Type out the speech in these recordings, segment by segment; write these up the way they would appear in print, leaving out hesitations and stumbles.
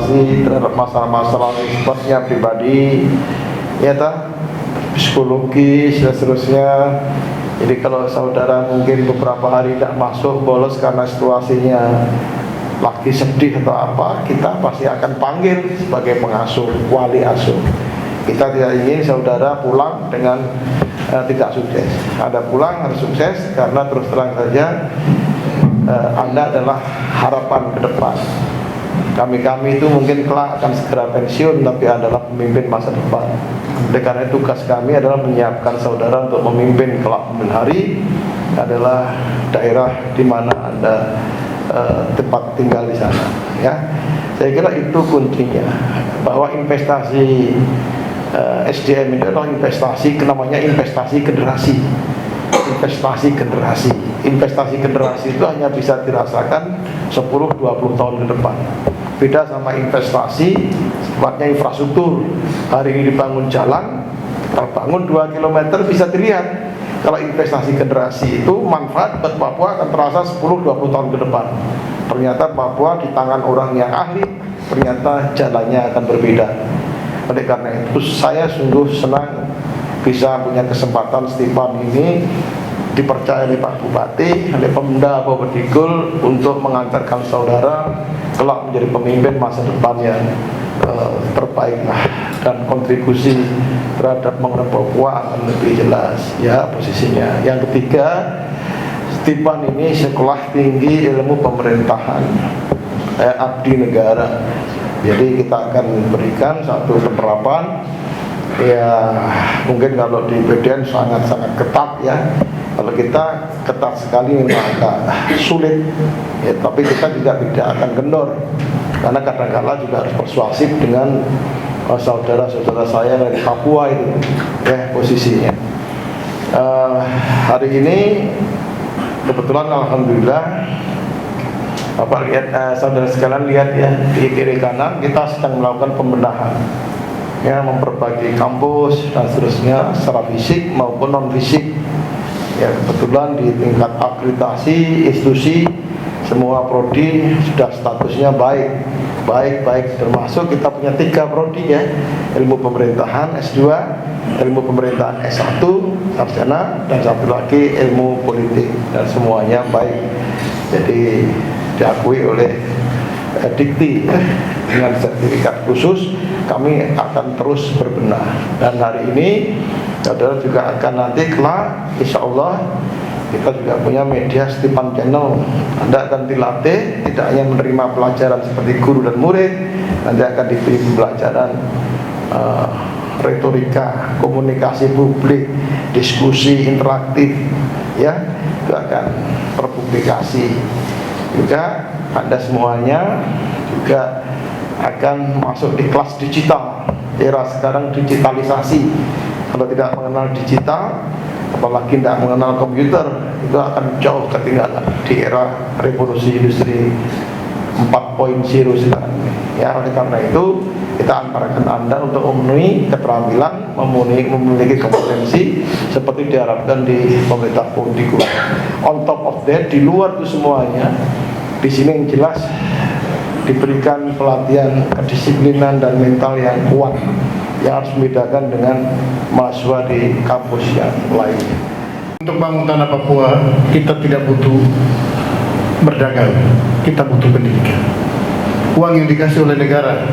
konsentrasi terhadap masalah-masalah sifatnya pribadi, ya tak, psikologis dan seterusnya. Jadi kalau saudara mungkin beberapa hari tidak masuk bolos karena situasinya lagi sedih atau apa, kita pasti akan panggil sebagai pengasuh, wali asuh. Kita tidak ingin saudara pulang dengan tidak sukses. Anda pulang harus sukses, karena terus terang saja Anda adalah harapan ke depan. Kami itu mungkin kelak akan segera pensiun, tapi adalah pemimpin masa depan. Oleh karena tugas kami adalah menyiapkan saudara untuk memimpin kelak kemudian hari adalah daerah di mana Anda tempat tinggal di sana. Ya, saya kira itu kuncinya, bahwa investasi SDM itu adalah investasi, namanya investasi generasi. Investasi generasi itu hanya bisa dirasakan 10-20 tahun ke depan. Beda sama investasi sifatnya infrastruktur. Hari ini dibangun jalan, terbangun 2 km bisa dilihat. Kalau investasi generasi itu manfaat buat Papua akan terasa 10-20 tahun ke depan. Ternyata Papua di tangan orang yang ahli, ternyata jalannya akan berbeda. Oleh karena itu saya sungguh senang bisa punya kesempatan Stipan ini dipercaya oleh Pak Bupati, oleh Pemda Boberdigul untuk mengantarkan saudara kelak menjadi pemimpin masa depan yang terbaik dan kontribusi terhadap mengenai Papua akan lebih jelas ya posisinya. Yang ketiga, Stipan ini sekolah tinggi ilmu pemerintahan, abdi negara. Jadi kita akan berikan satu penerapan ya, mungkin kalau di BDN sangat-sangat ketat ya. Kalau kita ketat sekali memang agak sulit ya, tapi kita juga tidak akan kendor, karena kadang-kala juga harus persuasif dengan saudara-saudara saya dari Papua itu ya posisinya. Hari ini kebetulan alhamdulillah Bapak lihat, saudara sekalian lihat ya, di kiri kanan kita sedang melakukan pembenahan ya, memperbaiki kampus dan seterusnya secara fisik maupun non fisik ya. Kebetulan di tingkat akreditasi institusi semua prodi sudah statusnya baik, termasuk kita punya 3 prodi ya, ilmu pemerintahan S2, ilmu pemerintahan S1 sarjana, dan satu lagi ilmu politik, dan semuanya baik. Jadi diakui oleh Dikti dengan sertifikat khusus. Kami akan terus berbenah, dan hari ini saudara juga akan nanti kelak insya Allah kita juga punya media Stipan Channel. Anda akan dilatih tidak hanya menerima pelajaran seperti guru dan murid, nanti akan diberi pembelajaran retorika, komunikasi publik, diskusi interaktif ya, itu akan terpublikasi. Juga Anda semuanya juga akan masuk di kelas digital. Era sekarang digitalisasi. Kalau tidak mengenal digital, apalagi tidak mengenal komputer, itu akan jauh ketinggalan di era revolusi industri 4.0 sekarang. Ya, oleh karena itu kita antarkan Anda untuk memenuhi keterampilan, memiliki kompetensi seperti diharapkan di pemerintah Boberdigul. On top of that, di luar itu semuanya, di sini yang jelas diberikan pelatihan kedisiplinan dan mental yang kuat yang harus membedakan dengan mahasiswa di kampus yang lainnya. Untuk bangun tanah Papua, kita tidak butuh berdagang, kita butuh pendidikan. Uang yang dikasih oleh negara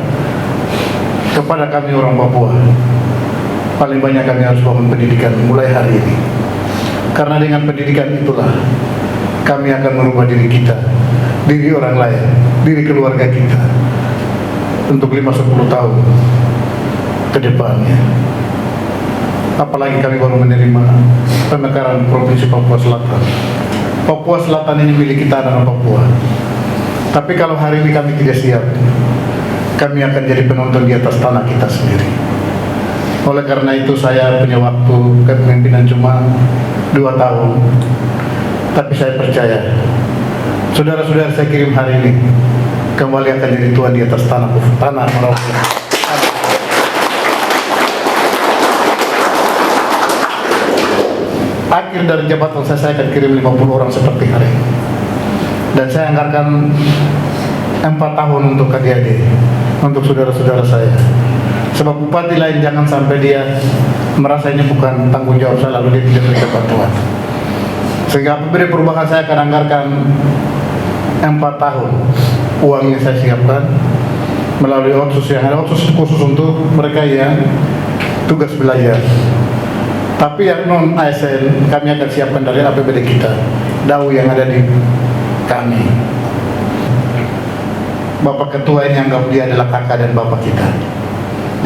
kepada kami orang Papua, paling banyak kami harus bangun pendidikan mulai hari ini. Karena dengan pendidikan itulah kami akan merubah diri kita, diri orang lain, diri keluarga kita untuk 5-10 tahun ke depannya. Apalagi kami baru menerima pemekaran Provinsi Papua Selatan. Papua Selatan ini milik kita anak Papua. Tapi kalau hari ini kami tidak siap, kami akan jadi penonton di atas tanah kita sendiri. Oleh karena itu saya punya waktu kepemimpinan cuma 2 tahun. Tapi saya percaya saudara-saudara saya kirim hari ini kembali akan jadi tuan di atas tanah Merauke. Akhir dari jabatan saya akan kirim 50 orang seperti hari ini. Dan saya anggarkan 4 tahun untuk KDAD, untuk saudara-saudara saya. Sebab bupati lain jangan sampai dia merasa ini bukan tanggung jawab saya lalu dia tidak berikan bantuan. Sehingga APBD perubahan saya akan anggarkan 4 tahun. Uangnya saya siapkan melalui otsus yang ada otsus khusus untuk mereka yang tugas belajar. Tapi yang non ASN kami akan siapkan dari APBD kita, DAU yang ada di kami. Bapak Ketua ini anggap dia adalah kakak dan bapak kita.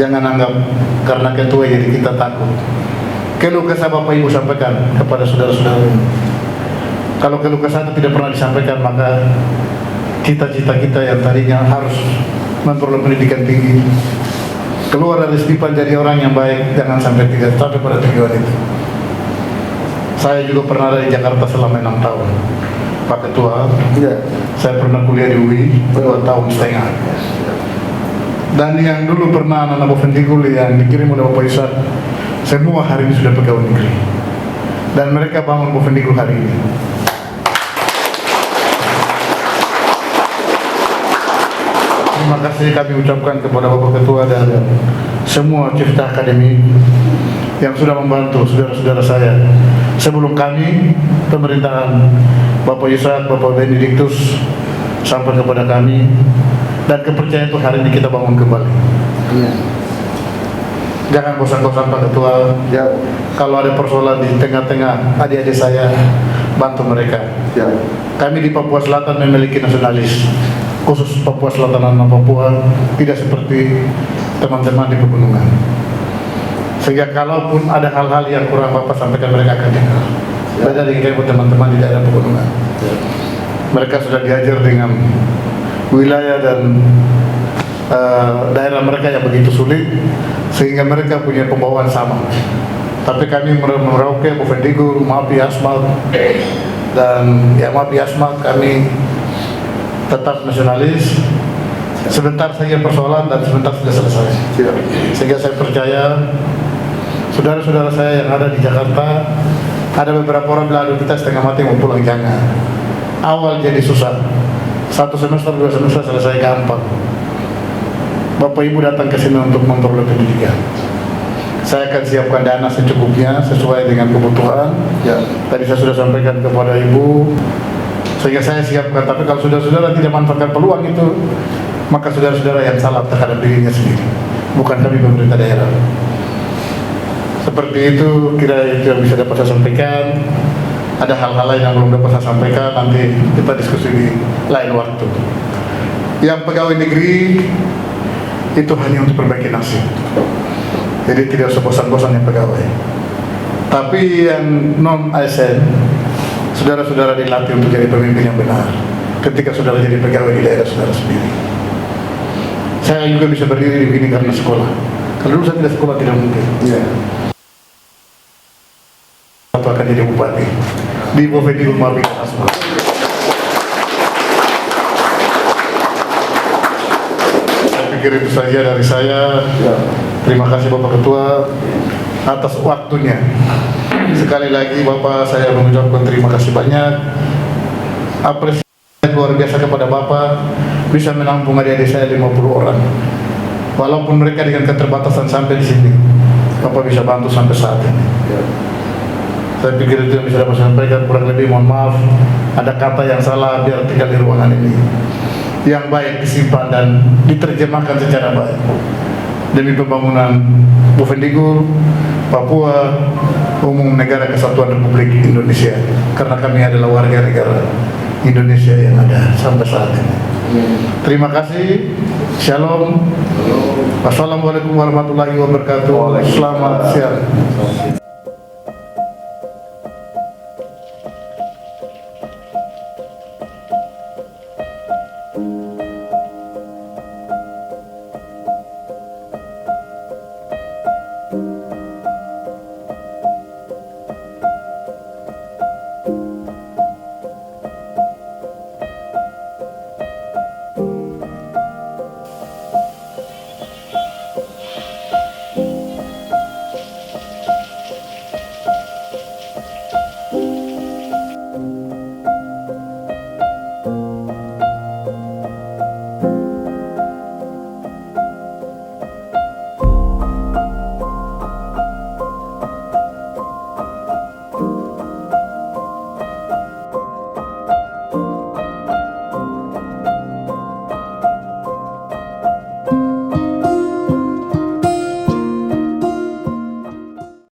Jangan anggap karena ketua jadi kita takut. Keluh kesah Bapak Ibu sampaikan kepada saudara-saudara. Kalau keluh kesah itu tidak pernah disampaikan, maka cita-cita kita yang tadinya harus memperoleh pendidikan tinggi, keluar dari stipan jadi orang yang baik, jangan sampai tidak sampai pada tujuan itu. Saya juga pernah ada di Jakarta selama 6 tahun, Pak Ketua. Saya pernah kuliah di UI 2,5 tahun. Dan yang dulu pernah anak-anak Bovendigul yang dikirim oleh Bapak Yusat, semua hari ini sudah pegawai negeri. Dan mereka bangun Bovendigul hari ini. Terima kasih kami ucapkan kepada Bapak Ketua dan semua Cipta Akademi yang sudah membantu saudara-saudara saya. Sebelum kami, pemerintahan Bapak Yusat, Bapak Benediktus sampai kepada kami, dan kepercayaan itu hari ini kita bangun kembali. Jangan bosan-bosan Pak Ketua. Kalau ada persoalan di tengah-tengah adik-adik saya, bantu mereka. Kami di Papua Selatan memiliki nasionalis, khusus Papua Selatan dan Papua, tidak seperti teman-teman di pegunungan. Sehingga kalaupun ada hal-hal yang kurang Bapak sampaikan, mereka akan dengar. Beda dengan teman-teman di daerah pegunungan. Mereka sudah diajar dengan wilayah dan daerah mereka yang begitu sulit, sehingga mereka punya pembawaan sama. Tapi kami Merauke, Bovendigul, Mapi Asmat, dan ya Mapi Asmat, kami tetap nasionalis. Sebentar saja persoalan dan sebentar sudah selesai. Sehingga saya percaya saudara-saudara saya yang ada di Jakarta, ada beberapa orang bilang kita setengah mati mau pulang, jangan. Awal jadi susah, 1 semester 2 semester selesai gampang. Bapak Ibu datang ke sini untuk memperoleh pendidikan. Saya akan siapkan dana secukupnya sesuai dengan kebutuhan. Tadi saya sudah sampaikan kepada Ibu, sehingga saya siapkan. Tapi kalau saudara-saudara tidak manfaatkan peluang itu, maka saudara-saudara yang salah terhadap dirinya sendiri, bukan kami pemerintah daerah. Seperti itu kira itu yang bisa dapat saya sampaikan. Ada hal-hal lain yang belum dapat saya sampaikan, nanti kita diskusi di lain waktu. Yang pegawai negeri itu hanya untuk perbaiki nasib, jadi tidak usah bosan-bosan yang pegawai. Tapi yang non ASN, saudara-saudara dilatih untuk jadi pemimpin yang benar ketika saudara jadi pegawai di daerah saudara sendiri. Saya juga bisa berdiri di sini karena sekolah. Kalau dulu saya tidak sekolah tidak mungkin. Atau akan jadi bupati di Bovendigul Mapi Asmat. Saya pikir itu saja dari saya. Terima kasih Bapak Ketua atas waktunya. Sekali lagi Bapak, saya mengucapkan terima kasih banyak. Apresiasi luar biasa kepada Bapak, bisa menampung adik-adik saya 50 orang. Walaupun mereka dengan keterbatasan sampai di sini, Bapak bisa bantu sampai saat ini. Saya pikir itu yang bisa dapat saya sampaikan. Kurang lebih mohon maaf, ada kata yang salah biar tinggal di ruangan ini. Yang baik disimpan dan diterjemahkan secara baik demi pembangunan Bovendigul, Papua, umum negara kesatuan Republik Indonesia. Karena kami adalah warga negara Indonesia yang ada sampai saat ini. Terima kasih. Shalom. Wassalamualaikum warahmatullahi wabarakatuh. Selamat siang.